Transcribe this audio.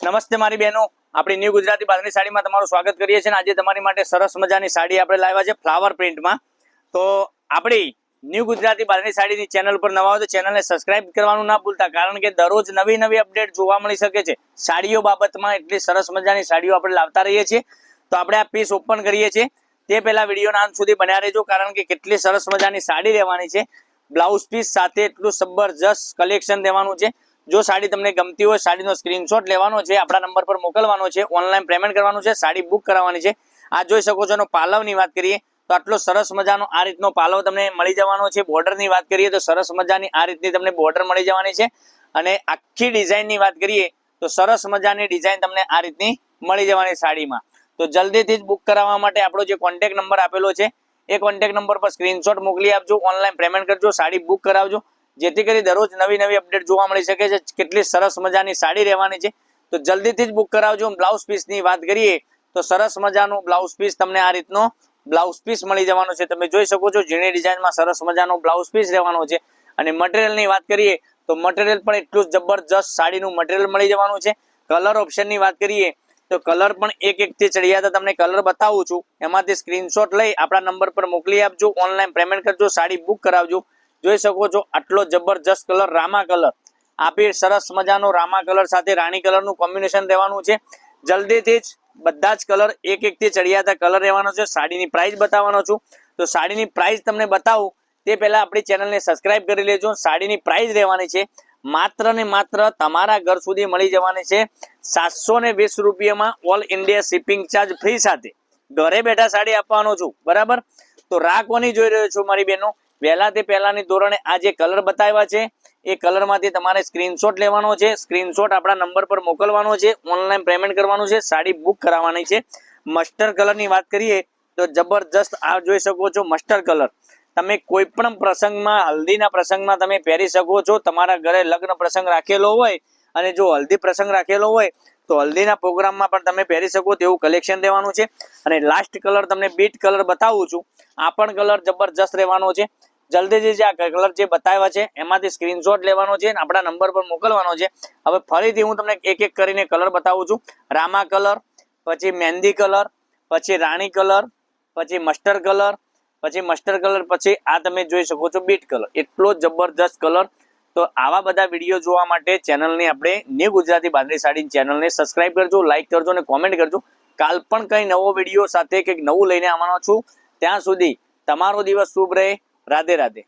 નમસ્તે મારી બહેનો, આપણી ન્યૂ ગુજરાતી બાંધણી સાડીમાં તમારું સ્વાગત કરીએ છીએ. આજે તમારી માટે સરસ મજાની સાડી આપણે લાવ્યા છે ફ્લાવર પ્રિન્ટમાં. તો આપણી ન્યૂ ગુજરાતી બાંધણી સાડીની ચેનલ પર નવા હોય તો ચેનલને સબસ્ક્રાઇબ કરવાનું ના ભૂલતા, કારણ કે દરરોજ નવી નવી અપડેટ જોવા મળી શકે છે સાડીઓ બાબતમાં. એટલી સરસ મજાની સાડીઓ આપણે લાવતા રહીએ છીએ. તો આપણે આ પીસ ઓપન કરીએ છીએ તે પહેલા વિડીયોના અંત સુધી બન્યા રહેજો, કારણ કે કેટલી સરસ મજાની સાડી રહેવાની છે. બ્લાઉઝ પીસ સાથે એટલું જબરજસ્ત કલેક્શન દેવાનું છે. જો સાડી તમને ગમતી હોય, સાડીનો સ્ક્રીનશોટ લેવાનો છે, આપણા નંબર પર મોકલવાનો છે, ઓનલાઈન પેમેન્ટ કરવાનું છે, સાડી બુક કરાવવાની છે. આ જોઈ શકો છો. એનો પાલવની વાત કરીએ તો આટલો સરસ મજાનો આ રીતનો પાલવ તમને મળી જવાનો છે. બોર્ડરની વાત કરીએ તો સરસ મજાની આ રીતની તમને બોર્ડર મળી જવાની છે. અને આખી ડિઝાઇનની વાત કરીએ તો સરસ મજાની ડિઝાઇન તમને આ રીતની મળી જવાની સાડીમાં. તો જલ્દીથી જ બુક કરાવવા માટે આપણો જે કોન્ટેક્ટ નંબર આપેલો છે એ કોન્ટેક્ટ નંબર પર સ્ક્રીનશોટ મોકલી આપજો, ઓનલાઈન પેમેન્ટ કરજો, સાડી બુક કરાવજો, જેથી કરી દરરોજ નવી નવી અપડેટ જોવા મળી શકે છે. કેટલી સરસ મજાની સાડી રહેવાની છે, તો જલ્દીથી જ બુક કરાવજો. બ્લાઉઝ પીસની વાત કરીએ તો સરસ મજાનું બ્લાઉઝ પીસ તમને આ રીતનો બ્લાઉઝ પીસ મળી જવાનો છે. તમે જોઈ શકો છો ઝીણી ડિઝાઇનમાં સરસ મજાનો બ્લાઉઝ પીસ રહેવાનો છે. અને મટીરિયલની વાત કરીએ તો મટીરિયલ પણ એટલું જબરજસ્ત સાડીનું મટીરિયલ મળી જવાનું છે. કલર ઓપ્શનની વાત કરીએ તો કલર પણ એક થી ચડિયાતા તમને કલર બતાવું છું. એમાંથી સ્ક્રીનશોટ લઈ આપણા નંબર પર મોકલી આપજો, ઓનલાઈન પેમેન્ટ કરજો, સાડી બુક કરાવજો. જોઈ શકો છો આટલો જબરજસ્ત કલર, રામા કલર આપી સરસ મજાનો રામા કલર સાથે રાણી કલરનું કોમ્બિનેશન રહેવાનું છે. જલ્દીથી જ બધા જ કલર એક થી ચડિયાતા કલર રહેવાનો છે. સાડીની પ્રાઇસ બતાવવાનો છું. તો સાડીની પ્રાઇસ તમને બતાવું તે પહેલા આપણી ચેનલને સબસ્ક્રાઇબ કરી લેજો. સાડીની પ્રાઇસ રહેવાની છે માત્ર ને માત્ર તમારા ઘર સુધી મળી જવાની છે 720 રૂપિયામાં, all India shipping charge free સાથે ઘરે બેઠા સાડી આપવાનો છું. બરાબર, તો રાખવાની જોઈ રહ્યો છો મારી બહેનો. વહેલા તે પહેલાની ધોરણે આ જે કલર બતાવ્યા છે એ કલરમાંથી તમારે સ્ક્રીનશોટ લેવાનો છે. સ્ક્રીનશોટ આપણા નંબર પર મોકલવાનો છે, ઓનલાઈન પેમેન્ટ કરવાનું છે, સાડી બુક કરાવવાની છે. મસ્ટર્ડ કલરની વાત કરીએ તો જબરજસ્ત આ જોઈ શકો છો મસ્ટર્ડ કલર. તમે કોઈ પણ પ્રસંગમાં, હલ્દીના પ્રસંગમાં તમે પહેરી શકો છો. તમારા ઘરે લગ્ન પ્રસંગ રાખેલો હોય અને જો હલ્દી પ્રસંગ રાખેલો હોય તો હલ્દીના પ્રોગ્રામમાં પણ તમે પહેરી શકો તેવું કલેક્શન રહેવાનું છે. અને લાસ્ટ કલર તમને બીટ કલર બતાવું છું. આ પણ કલર જબરજસ્ત રહેવાનો છે. જલ્દીથી જે આ કલર જે બતાવ્યા છે એમાંથી સ્ક્રીનશોટ લેવાનો છે અને આપણા નંબર પર મોકલવાનો છે. હવે ફરીથી હું તમને એક એક કરીને કલર બતાવું છું. રામા કલર, પછી મહેંદી કલર, પછી રાણી કલર, પછી મસ્ટર્ડ કલર, પછી મસ્ટર્ડ કલર, પછી આ તમે જોઈ શકો છો બીટ કલર. એટલો જબરજસ્ત કલર. તો આવા બધા વિડીયો જોવા માટે ચેનલની આપણે ન્યૂ ગુજરાતી બાંધણી સાડી ચેનલને સબસ્ક્રાઇબ કરજો, લાઇક કરજો અને કોમેન્ટ કરજો. કાલ પણ કંઈ નવો વિડીયો સાથે કંઈક નવું લઈને આવવાનો છું. ત્યાં સુધી તમારો દિવસ શુભ રહે. રાધે રાધે.